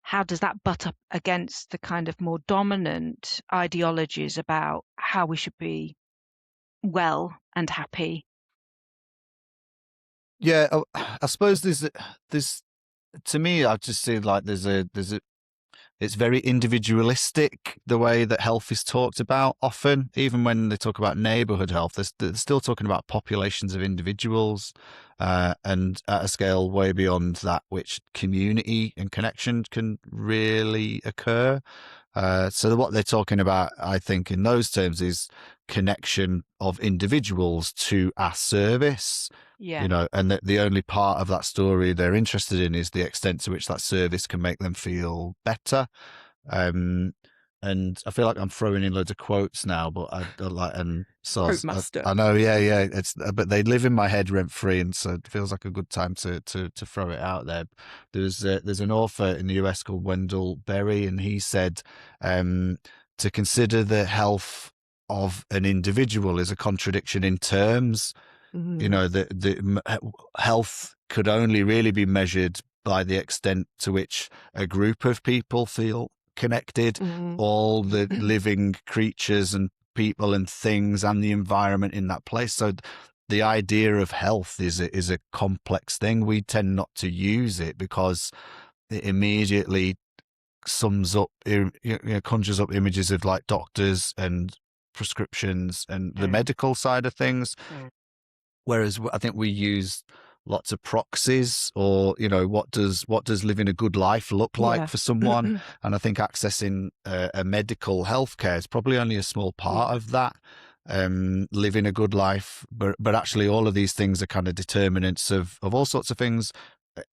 How does that butt up against the kind of more dominant ideologies about how we should be well and happy? Yeah, I suppose there's to me, I just see like it's very individualistic, the way that health is talked about often. Even when they talk about neighborhood health, they're still talking about populations of individuals, and at a scale way beyond that which community and connection can really occur. So what they're talking about, I think, in those terms is connection of individuals to our service. Yeah. And the only part of that story they're interested in is the extent to which that service can make them feel better. And I feel like I'm throwing in loads of quotes now, but I like, and so Quote master. I know, yeah. But they live in my head rent free, and so it feels like a good time to throw it out there. There's an author in the US called Wendell Berry, and he said to consider the health of an individual is a contradiction in terms. The health could only really be measured by the extent to which a group of people feel connected, all the living creatures and people and things and the environment in that place. So the idea of health is a complex thing. We tend not to use it because it immediately conjures up images of like doctors and prescriptions and the medical side of things. Whereas I think we use lots of proxies, or what does living a good life look like for someone? And I think accessing a medical healthcare is probably only a small part of that. Living a good life, but actually all of these things are kind of determinants of all sorts of things.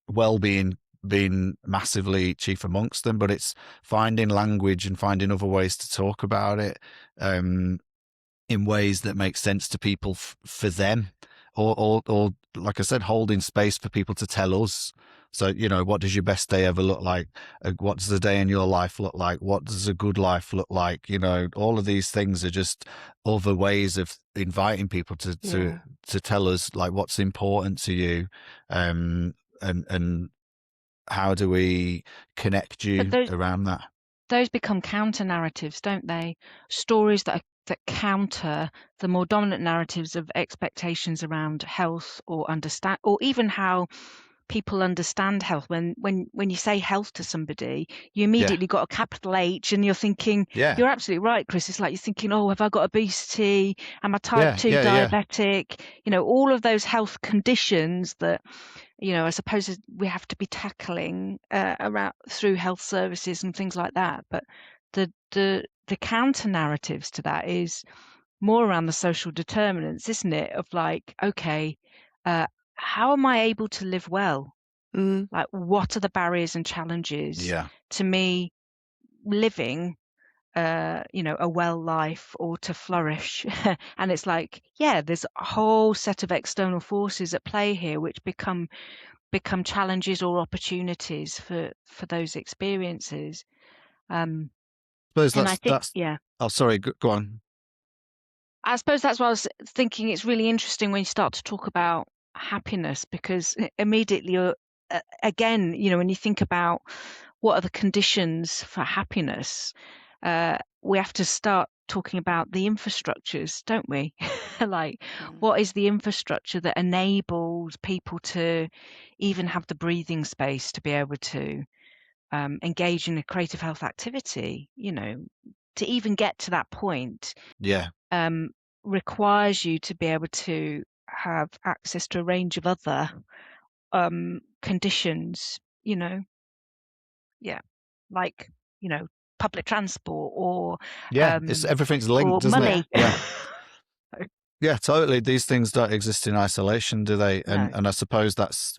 Well-being being massively chief amongst them, but it's finding language and finding other ways to talk about it in ways that make sense to people for them. Or like I said, holding space for people to tell us. So, what does your best day ever look like? What does the day in your life look like? What does a good life look like? All of these things are just other ways of inviting people to tell us like what's important to you, and how do we connect you around that? Those become counter narratives, don't they? Stories that counter the more dominant narratives of expectations around health, or understand, or even how people understand health. When you say health to somebody, you immediately got a capital H, and you're thinking, you're absolutely right, Chris. It's like you're thinking, oh, have I got obesity? Am I type 2 diabetic? You know, all of those health conditions that, you know, I suppose we have to be tackling around through health services and things like that. But the counter narratives to that is more around the social determinants, isn't it? Of like, okay, how am I able to live well? Like, what are the barriers and challenges to me living, you know, a well life or to flourish? And it's like, yeah, there's a whole set of external forces at play here, which become challenges or opportunities for those experiences. I suppose And I think, Oh, sorry, go on. I suppose that's what I was thinking. It's really interesting when you start to talk about happiness, because immediately, again, you know, when you think about what are the conditions for happiness, we have to start talking about the infrastructures, don't we? Like, what is the infrastructure that enables people to even have the breathing space to be able to engage in a creative health activity? You know, to even get to that point, requires you to be able to have access to a range of other conditions, you know, like, you know, public transport or it's everything's linked, or doesn't money. it? Yeah, totally. These things don't exist in isolation, do they? No. And I suppose that's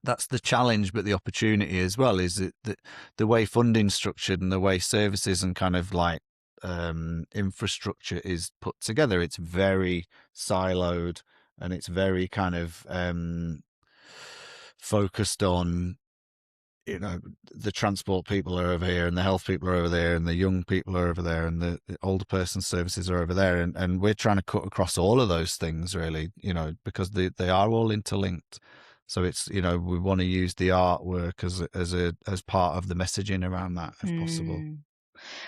the challenge, but the opportunity as well is that the way funding's structured and the way services and kind of like infrastructure is put together, it's very siloed and it's very kind of focused on, you know, the transport people are over here and the health people are over there and the young people are over there and the older person services are over there, and we're trying to cut across all of those things, really, you know, because they are all interlinked. So it's, you know, we want to use the artwork as part of the messaging around that, if possible.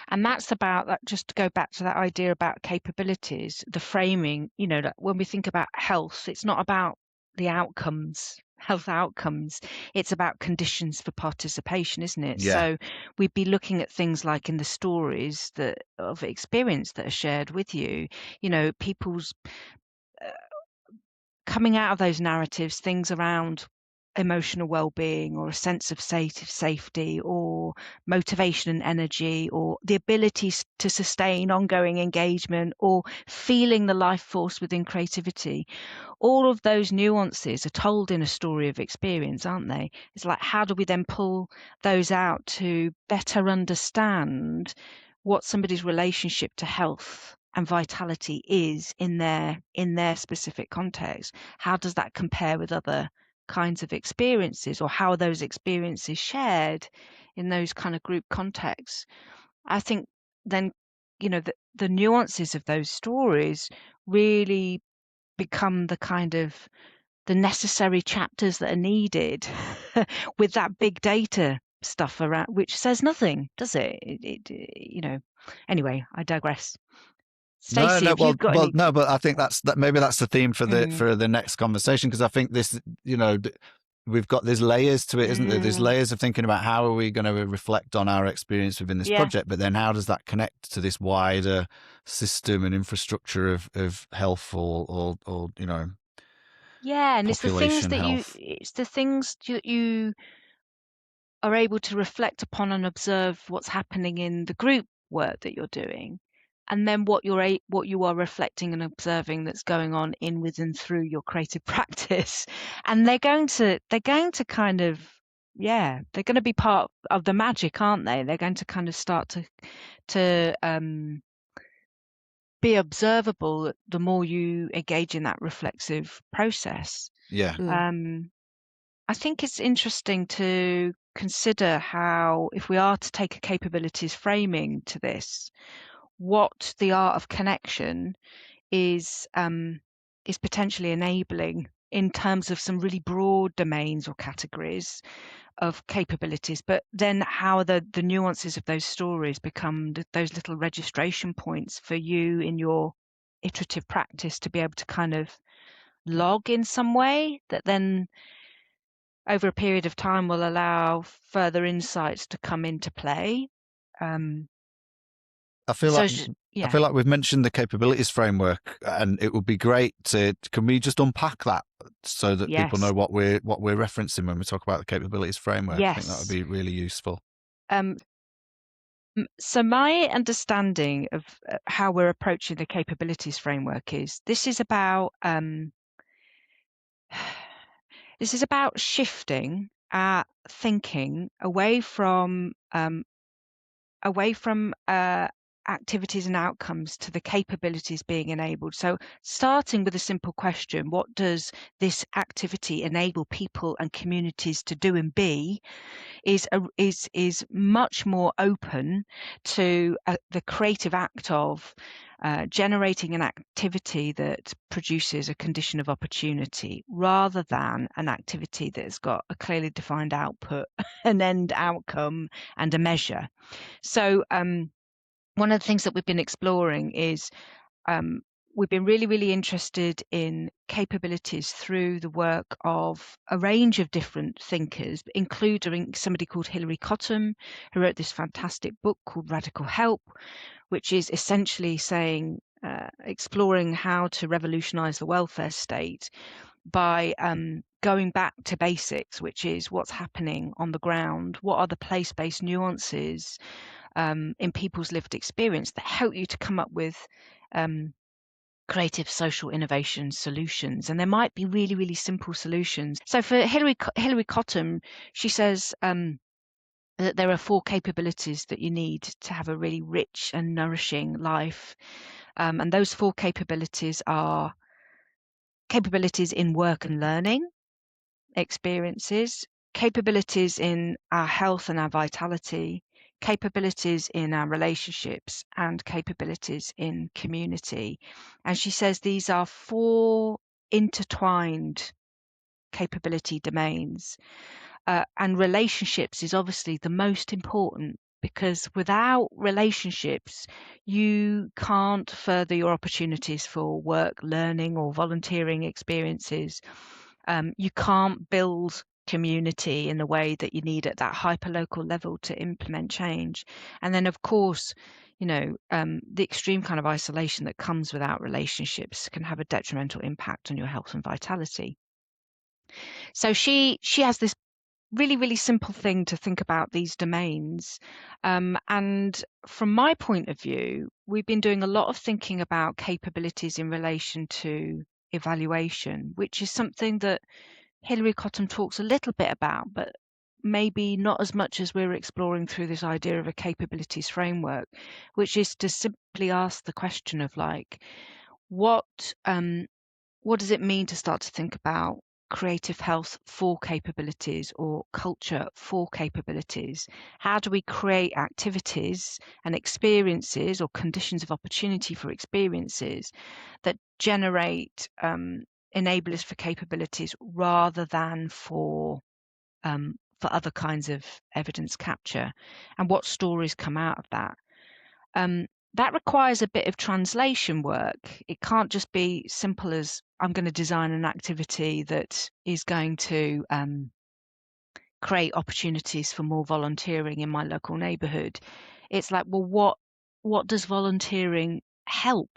And that's about that. Just to go back to that idea about capabilities, the framing, you know, that when we think about health, it's not about the outcomes, health outcomes. It's about conditions for participation, isn't it? So we'd be looking at things like in the stories that of experience that are shared with you, you know, people's coming out of those narratives, things around emotional well-being or a sense of safety or motivation and energy or the ability to sustain ongoing engagement or feeling the life force within creativity. All of those nuances are told in a story of experience, aren't they? It's like, how do we then pull those out to better understand what somebody's relationship to health and vitality is in their specific context? How does that compare with other kinds of experiences, or how are those experiences shared in those kind of group contexts? I think then, you know, the nuances of those stories really become the kind of the necessary chapters that are needed with that big data stuff around, which says nothing, does it? You know, anyway, I digress. Stacey, have you got any? No, but I think maybe that's the theme for the next conversation, because I think this, you know, we've got these layers to it, isn't there? There's layers of thinking about how are we going to reflect on our experience within this project, but then how does that connect to this wider system and infrastructure of health or you know, and it's the things that health. you are able to reflect upon and observe what's happening in the group work that you're doing, and then what you are reflecting and observing that's going on in, with, and through your creative practice. And they're going to kind of, they're going to be part of the magic, aren't they? They're going to kind of start to be observable the more you engage in that reflexive process. I think it's interesting to consider how, if we are to take a capabilities framing to this, what the art of connection is potentially enabling in terms of some really broad domains or categories of capabilities, but then how the nuances of those stories become those little registration points for you in your iterative practice to be able to kind of log in some way that then over a period of time will allow further insights to come into play. I feel So like sh- I yeah, feel like we've mentioned the capabilities can it would be great can we just unpack that so that people know yes, what we're referencing when we talk about the capabilities framework? I think that would yes. be really useful. So my understanding of how we're approaching the capabilities framework is this is about shifting our thinking away from activities and outcomes to the capabilities being enabled. So starting with a simple question, what does this activity enable people and communities to do and be, is much more open to the creative act of generating an activity that produces a condition of opportunity, rather than an activity that's got a clearly defined output, an end outcome, and a measure. So one of the things that we've been exploring is we've been really, really interested in capabilities through the work of a range of different thinkers, including somebody called Hilary Cottam, who wrote this fantastic book called Radical Help, which is essentially saying, exploring how to revolutionize the welfare state by going back to basics, which is what's happening on the ground, what are the place-based nuances in people's lived experience that help you to come up with creative social innovation solutions. And there might be really, really simple solutions. So for Hilary Cottam, she says that there are 4 capabilities that you need to have a really rich and nourishing life. And those 4 capabilities are capabilities in work and learning experiences, capabilities in our health and our vitality, capabilities in our relationships, and capabilities in community. And she says these are 4 intertwined capability domains. And relationships is obviously the most important, because without relationships, you can't further your opportunities for work, learning, or volunteering experiences. You can't build community in the way that you need at that hyperlocal level to implement change. And then, of course, the extreme kind of isolation that comes without relationships can have a detrimental impact on your health and vitality. So she has this really, really simple thing to think about these domains. And from my point of view, we've been doing a lot of thinking about capabilities in relation to evaluation, which is something that Hilary Cottam talks a little bit about, but maybe not as much as we're exploring through this idea of a capabilities framework, which is to simply ask the question of what does it mean to start to think about creative health for capabilities, or culture for capabilities? How do we create activities and experiences or conditions of opportunity for experiences that generate enablers for capabilities rather than for other kinds of evidence capture, and what stories come out of that? That requires a bit of translation work. It can't just be simple as I'm going to design an activity that is going to create opportunities for more volunteering in my local neighbourhood. It's like, well, what does volunteering help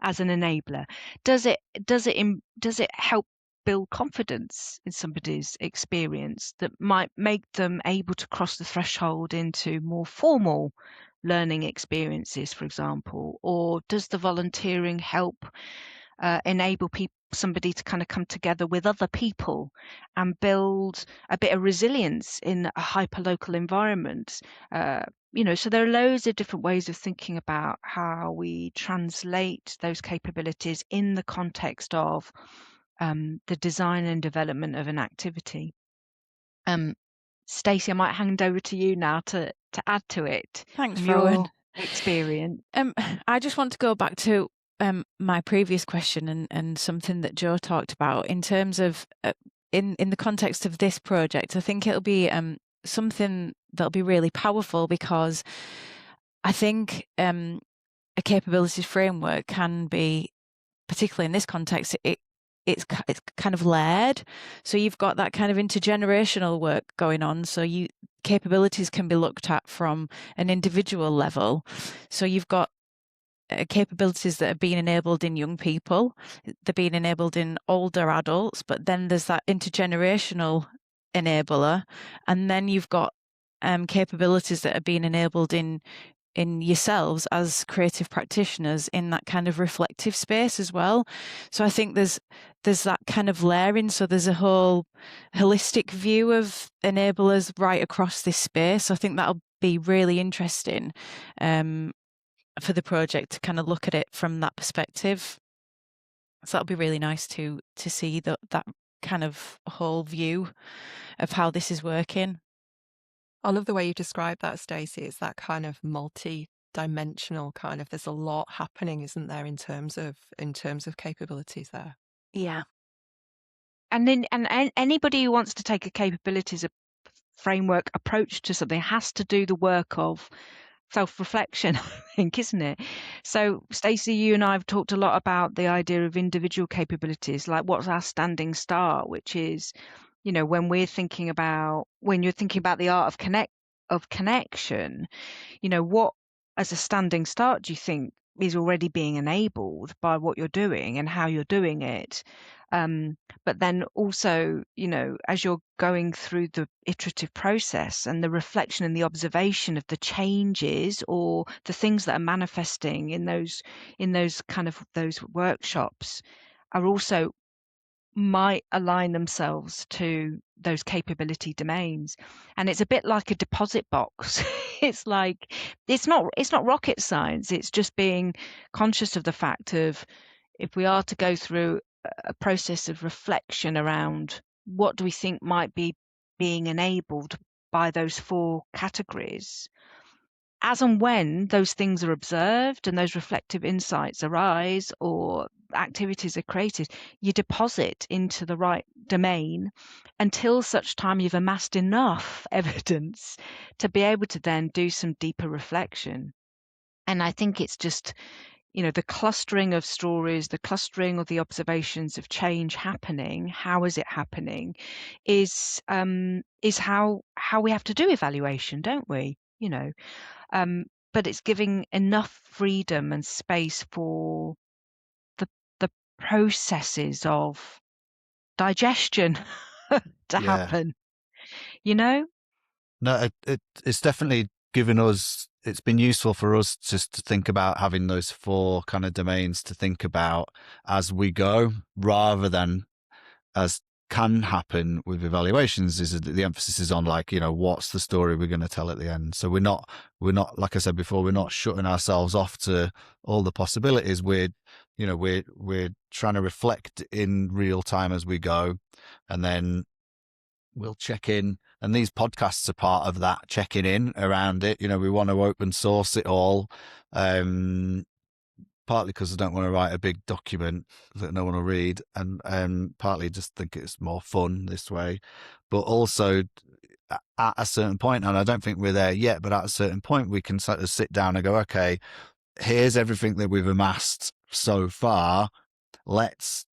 as an enabler? Does it help build confidence in somebody's experience that might make them able to cross the threshold into more formal learning experiences, for example? Or does the volunteering help enable somebody to kind of come together with other people and build a bit of resilience in a hyperlocal environment? So there are loads of different ways of thinking about how we translate those capabilities in the context of the design and development of an activity. Stacey, I might hand over to you now to add to it. Thanks, from Rowan. your experience. I just want to go back to my previous question and something that Joe talked about in terms of in the context of this project. I think it'll be something that'll be really powerful, because I think a capabilities framework can be, particularly in this context, it it's kind of layered. So you've got that kind of intergenerational work going on. So capabilities can be looked at from an individual level. So you've got capabilities that are being enabled in young people, they're being enabled in older adults, but then there's that intergenerational enabler, and then you've got capabilities that are being enabled in yourselves as creative practitioners in that kind of reflective space as well. So I think there's that kind of layering. So there's a whole holistic view of enablers right across this space. So I think that'll be really interesting for the project to kind of look at it from that perspective. So that'll be really nice to see that kind of whole view of how this is working. I love the way you describe that, Stacey. It's that kind of multi-dimensional kind of. There's a lot happening, isn't there, in terms of capabilities there. Yeah. And then, and anybody who wants to take a capabilities framework approach to something has to do the work of self-reflection, I think, isn't it? So, Stacey, you and I have talked a lot about the idea of individual capabilities, like what's our standing start, which is, you know, when you're thinking about the art of connection, you know, what as a standing start do you think is already being enabled by what you're doing and how you're doing it? But then also, you know, as you're going through the iterative process and the reflection and the observation of the changes or the things that are manifesting in those those workshops are also might align themselves to those capability domains. And it's a bit like a deposit box. It's like it's not rocket science. It's just being conscious of the fact of, if we are to go through a process of reflection around what do we think might be being enabled by those 4 categories, as and when those things are observed and those reflective insights arise or activities are created, you deposit into the right domain until such time you've amassed enough evidence to be able to then do some deeper reflection. And I think it's just, you know, the clustering of stories, the clustering of the observations of change happening, how is it happening, is how we have to do evaluation, don't we? You know, but it's giving enough freedom and space for the processes of digestion to happen, you know? No, it's definitely given us, it's been useful for us just to think about having those 4 kind of domains to think about as we go, rather than as can happen with evaluations, is that the emphasis is on, like, you know, what's the story we're going to tell at the end. So we're not, like I said before, we're not shutting ourselves off to all the possibilities. We're trying to reflect in real time as we go, and then we'll check in. And these podcasts are part of that checking in around it. You know, we want to open source it all, partly because I don't want to write a big document that no one will read, and partly just think it's more fun this way. But also, at a certain point, and I don't think we're there yet, but at a certain point we can sort of sit down and go, okay, here's everything that we've amassed so far. Let's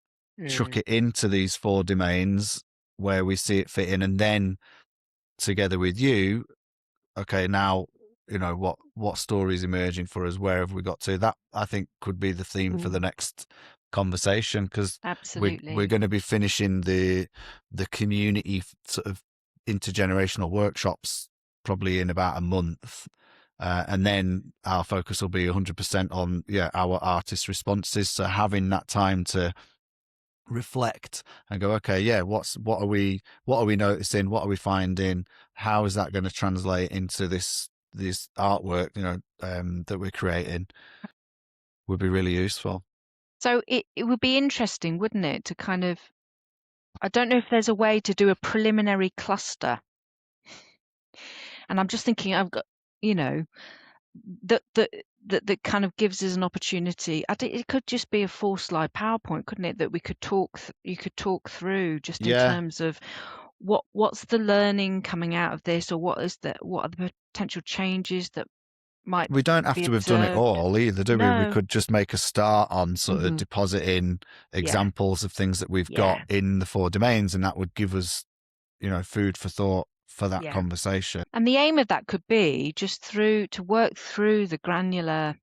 chuck it into these 4 domains where we see it fit in, and then together with you, okay, now, you know, what story is emerging for us, where have we got to? That, I think, could be the theme for the next conversation, because we're going to be finishing the community sort of intergenerational workshops probably in about a month, and then our focus will be 100% on our artist responses. So having that time to reflect and go, okay, what are we noticing, what are we finding, how is that going to translate into this artwork, you know, that we're creating, would be really useful. So it would be interesting, wouldn't it, to kind of, I don't know if there's a way to do a preliminary cluster, and I'm just thinking, I've got, you know, that kind of gives us an opportunity. I think it could just be a 4-slide PowerPoint, couldn't it, that we could you could talk through just in terms of what's the learning coming out of this, or what are the potential changes that might We don't have be to have done it observed. all either, do we? We No. could just make a start on sort of Mhm. depositing examples of things that we've got Yeah. in the 4 domains, and that would give us, food for thought for that Yeah. conversation. And the aim of that could be just to work through the granular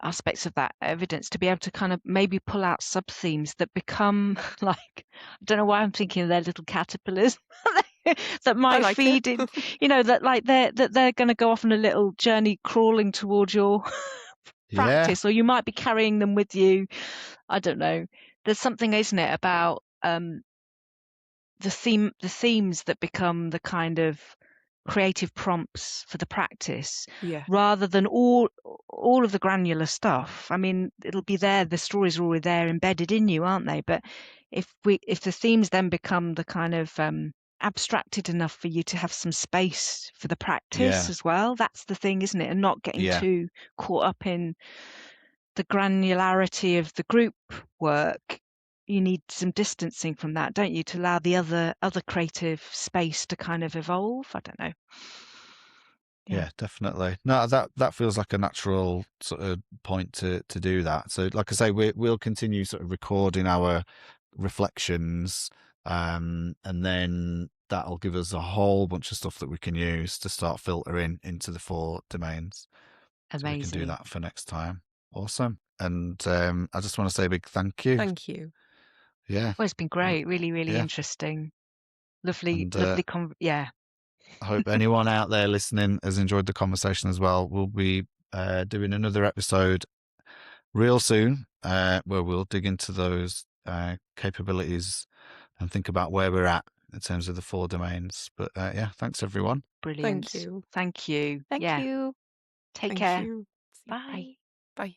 aspects of that evidence to be able to kind of maybe pull out sub-themes that become like, I don't know why I'm thinking of their little caterpillars that might like feed it. in, that like they're going to go off on a little journey crawling towards your Yeah, practice, or you might be carrying them with you. I don't know. There's something, isn't it, about the themes that become the kind of creative prompts for the practice, Yeah. rather than all of the granular stuff. I mean, it'll be there, the stories are already there embedded in you, aren't they? But if the themes then become the kind of abstracted enough for you to have some space for the practice Yeah. as well, that's the thing, isn't it? And not getting Yeah. too caught up in the granularity of the group work. You need some distancing from that, don't you, to allow the other creative space to kind of evolve? I don't know. Yeah, definitely. No, that feels like a natural sort of point to do that. So, like I say, we'll continue sort of recording our reflections, and then that'll give us a whole bunch of stuff that we can use to start filtering into the 4 domains. So we can do Amazing. that for next time. Awesome. And I just want to say a big thank you. Thank you. Yeah. Well, it's been great. Really, really Yeah. interesting. Lovely, And lovely. Yeah. I hope anyone out there listening has enjoyed the conversation as well. We'll be doing another episode real soon, where we'll dig into those capabilities and think about where we're at in terms of the 4 domains. But yeah, thanks everyone. Brilliant. Thank you. Thank you. Thank Yeah. you. Take Thank care. you. Bye. Bye. Bye.